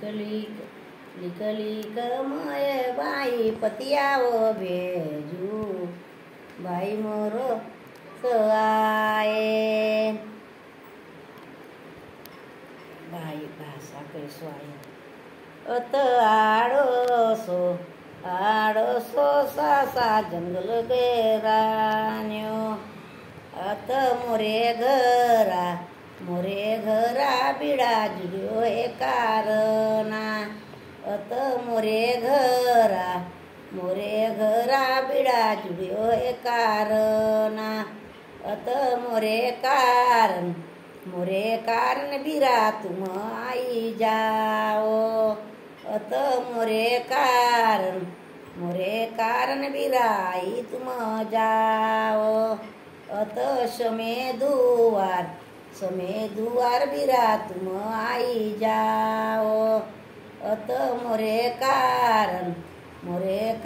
Leak leak मय बाई पतियाव भेजू बाई मोर आए बाई भाषा कैसो आए अत आड़ोसो सासा जंगल गेरान्यो अत मोरे घरा बिडा जुड्यो हे कारणा अत मोरे घरा बिडा जुड्यो हे कारणा अत मोरे कारण बिरा तुम आई जाओ अत मोरे कारण बिरा आई तुम जाओ अत शमे दुआर बिरा तुम आई जाओ अत मोरे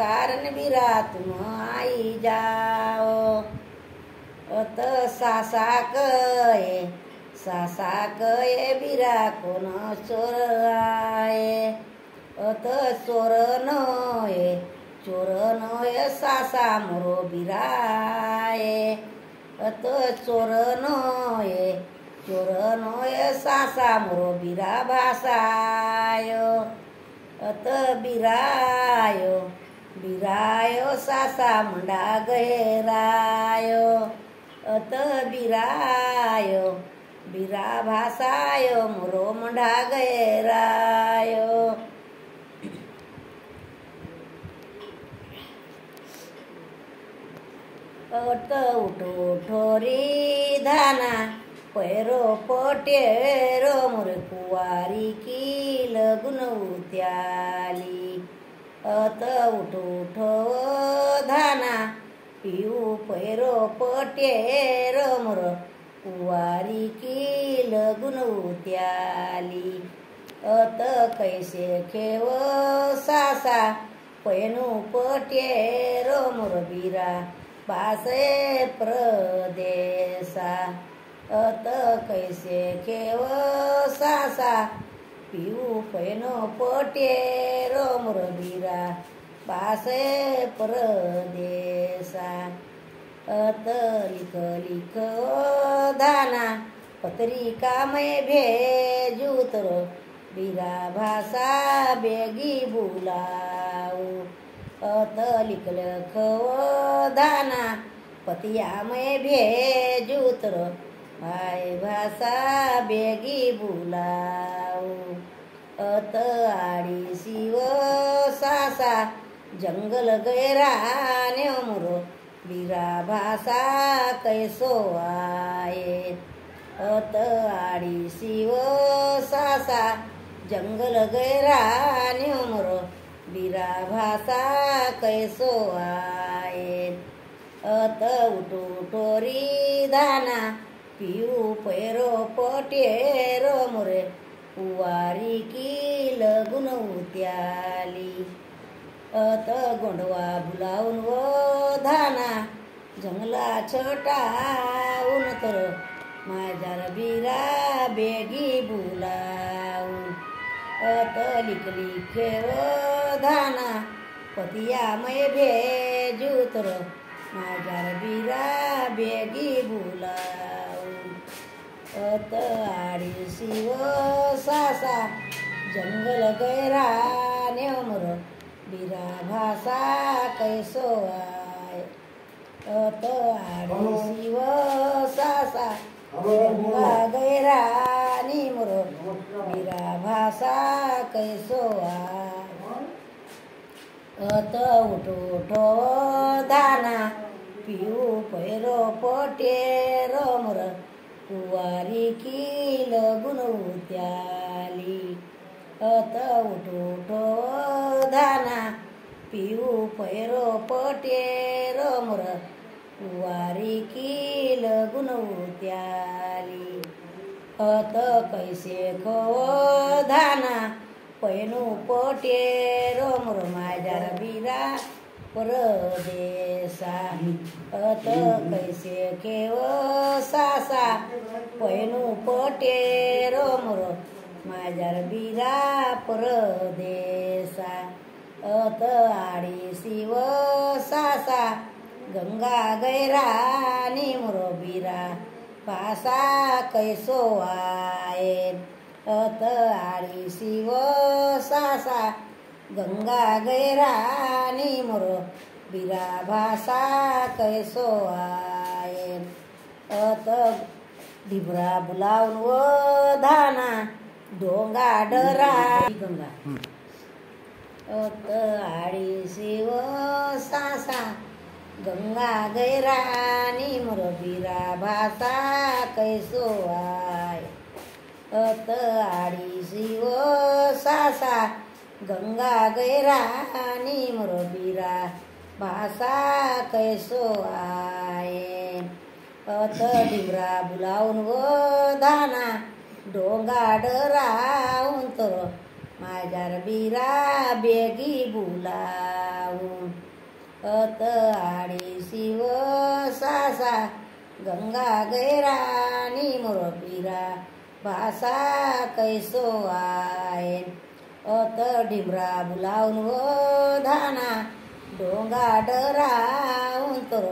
कारण बिरा तुम आई जाओ अत सासा कये बिरा कोण चोर आए अत चोर नये सासा मोरो बिराए अत चोर नये सासा मोरो बिरा भाषायो अत बिरायो सासा मुंडा गहरायो अत बिरा भाषायो मोरो मुंडा गहरायो अत उठो ठोरी धाना पैरो पोटेरो मोरे कुवारी की लगुन उत्याली अत उठो धाना पिऊ पैरो पोटेरो मोर कुवारी की लगुन उत्याली अत कैसे खेव सासा पैनु पोटेरो मोर बिरा पासे प्रदेशा अत कैसे खेव सासा पिऊ पैनो पोटेरो मोर बिरा पासे प्रदेशा अत लिख धाना पत्रिका मैं भेजू तर बिरा भाषा बेगी बुलाऊ अत लिख धाना पतिया मैं भेजू तर भाई भाषा बेगी बुलाऊ अत आड़ी शिव सासा जंगल गैराने मोरो बिरा भाषा कैसो आए अत आड़ी शिव सासा जंगल गैराने मोरो बिरा भाषा कैसो आए अत उठो टोरी धाना पिऊ पैरो पोटेरो मोरे कुवारी की लगुन उत्याली अत गोंडवा बुलावून वो धाना जंगला छटाऊन तर माझ्या बिरा बेगी बुलाऊ अत लिख धाना पतिया मैं भेजू तर माझ्या बिरा बेगी बुलाऊ अत आड़ी शिव सासा जंगल गैराने मोर बिरा भाषा कैसो आए अत आड़ी शिव सासा जंगल गैरानी मोर बिरा भाषा कैसो आए अत उठो धाना पिऊ पैरो पोटेरो मोर कुवारी की लगुन उत्याली अत उठो धाना पिऊ पैरो पोटेरो मोर कुवारी की लगुन उत्याली अत कैसे खो धाना पैनु पोटेरो मोर माझ्या बिरा परदेशा अत कैसे केव सासा पैनु पोटेरो मोर माझ्यार बिरा परदेसा अत आडी शिव सासा गंगा गैरा निमरो बिरा पासा कैसो आयेन अत आडी शिव सासा गंगा गैरा निमरो बिरा भाषा कैसो आयेन अत ढिबरा बुलावून व धाना डोंगा डरा गंगा अत आडी शिव सासा गंगा गैरा निमर बिरा भाषा कैसो आय अत आडी शिव सासा गंगा गैरा निमर बिरा भाषा कैसो आय अत ढिबरा बुलावून व धाना डोंगा डरावून तर माझ्यार बिरा बेगी बुलावून अत आडी शिव सासा गंगा गैरा निमर बिरा भाषा कैसो आयेन अत ढिबरा बुलावून व धाना डोंगा डरावून तर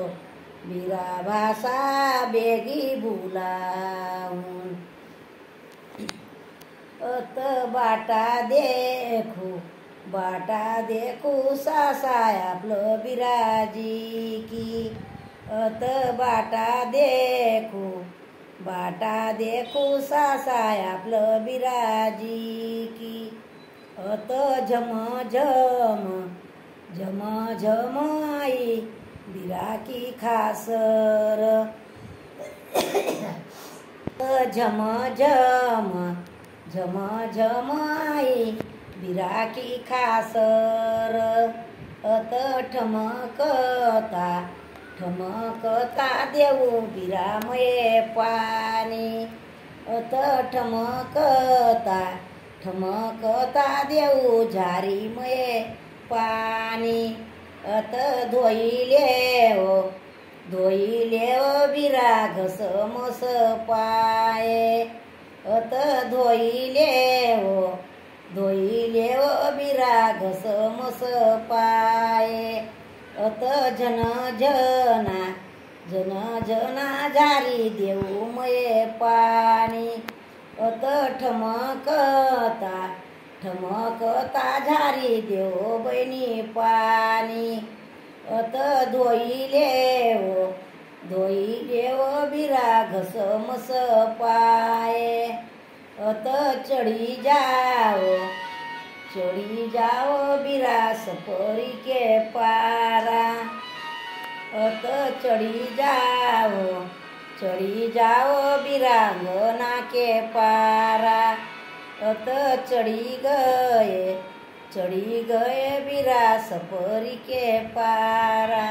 बिरा भाषा बेगी बुलावून अत बाटा देखू सासा आपलं बिराजी की अत बाटा देखू सासा आपलं बिराजी की अत झम आई बिरा की खासर झम आई बिरा की खासर अत ठमकता देऊ बिरामये पाणी अत ठमकता देऊ झारीमये पाणी अत धोईले बिरा घसमस पाये अत धोईले बिरा घसमस पाये अत जन जना झारी देऊ मये पाणी अत ठमकता झारी देऊ बहिणी पाणी अत धोईले बिरा घसमस पाये अत चढ़ी जाओ बिरा सपरी के पारा अत चढ़ी जाओ बिरांगना के पारा अत चढ़ी गए बिरा सपरी के पारा।